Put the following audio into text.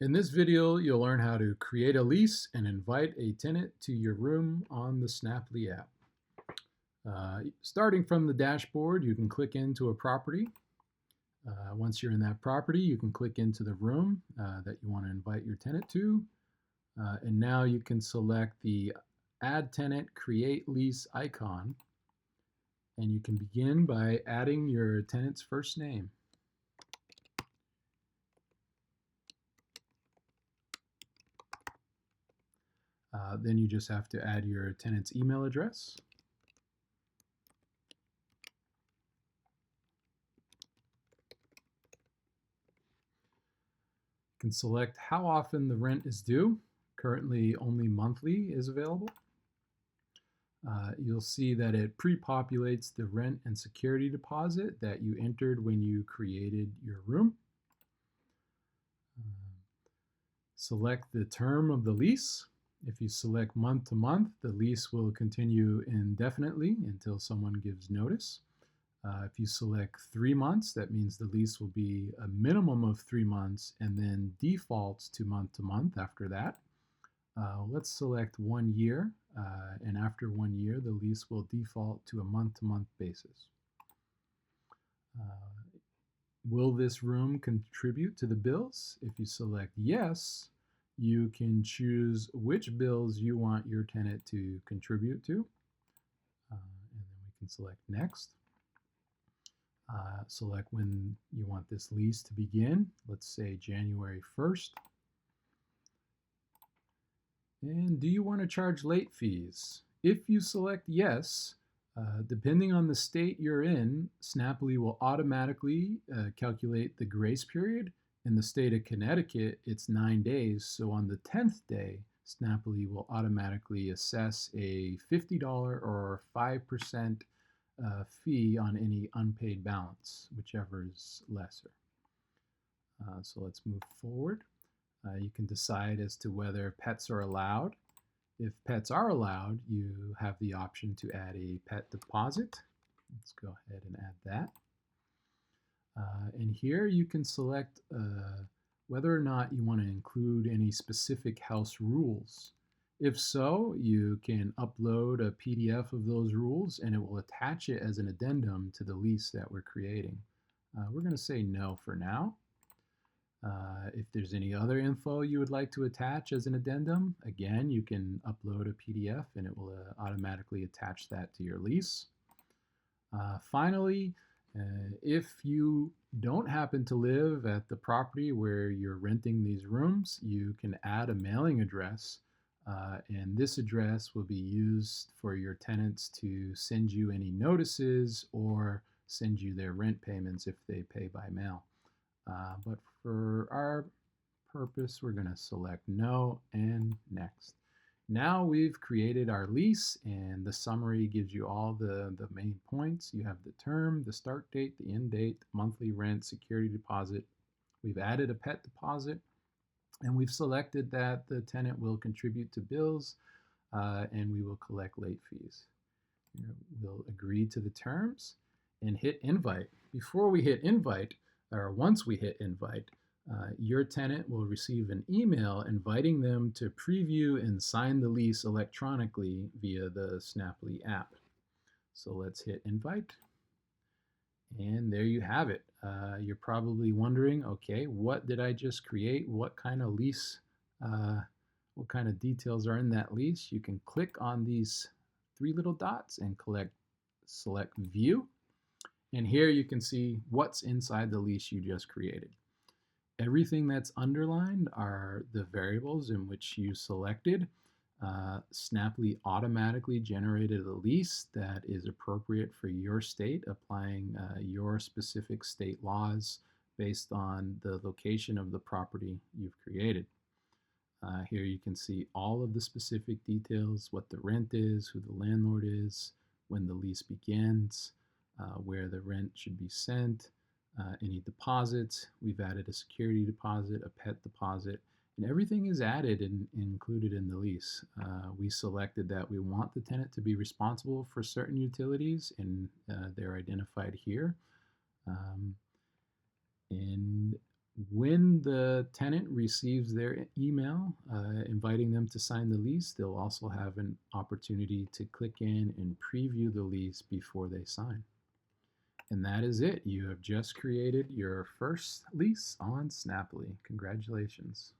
In this video, you'll learn how to create a lease and invite a tenant to your room on the Snappily app. Starting from the dashboard, you can click into a property. Once you're in that property, you can click into the room that you want to invite your tenant to. And now you can select the Add Tenant Create Lease icon. And you can begin by adding your tenant's first name. Then you just have to add your tenant's email address. You can select how often the rent is due. Currently, only monthly is available. You'll see that it pre-populates the rent and security deposit that you entered when you created your room. Select the term of the lease. If you select month to month, the lease will continue indefinitely until someone gives notice. If you select 3 months, that means the lease will be a minimum of 3 months and then defaults to month after that. Let's select 1 year, and after 1 year, the lease will default to a month-to-month basis. Will this room contribute to the bills? If you select yes, you can choose which bills you want your tenant to contribute to. And then we can select next. Select when you want this lease to begin. Let's say January 1st. And do you want to charge late fees? If you select yes, depending on the state you're in, Snappily will automatically calculate the grace period. In the state of Connecticut, it's 9 days, so on the 10th day, Snappily will automatically assess a $50 or 5% fee on any unpaid balance, whichever is lesser. So let's move forward. You can decide as to whether pets are allowed. If pets are allowed, you have the option to add a pet deposit. Let's go ahead and add that. And here you can select whether or not you want to include any specific house rules. If so, you can upload a PDF of those rules and it will attach it as an addendum to the lease that we're creating. We're going to say no for now. If there's any other info you would like to attach as an addendum, again, you can upload a PDF and it will automatically attach that to your lease. Finally, if you don't happen to live at the property where you're renting these rooms, you can add a mailing address, and this address will be used for your tenants to send you any notices or send you their rent payments if they pay by mail. But for our purpose, we're going to select no and next. Now we've created our lease, and the summary gives you all the main points. You have the term, the start date, the end date, monthly rent, security deposit. We've added a pet deposit, and we've selected that the tenant will contribute to bills, and we will collect late fees. We'll agree to the terms and hit invite. Before we hit invite, or once we hit invite, your tenant will receive an email inviting them to preview and sign the lease electronically via the Snappily app. So let's hit invite. And there you have it. You're probably wondering, okay, what did I just create? What kind of lease, what kind of details are in that lease? You can click on these 3 little dots and select view. And here you can see what's inside the lease you just created. Everything that's underlined are the variables in which you selected. Snappily automatically generated a lease that is appropriate for your state, applying your specific state laws based on the location of the property you've created. Here you can see all of the specific details, what the rent is, who the landlord is, when the lease begins, where the rent should be sent, any deposits. We've added a security deposit, a pet deposit, and everything is added and included in the lease. We selected that we want the tenant to be responsible for certain utilities, and they're identified here. And When the tenant receives their email inviting them to sign the lease, they'll also have an opportunity to click in and preview the lease before they sign. And that is it. You have just created your first lease on Snappily. Congratulations.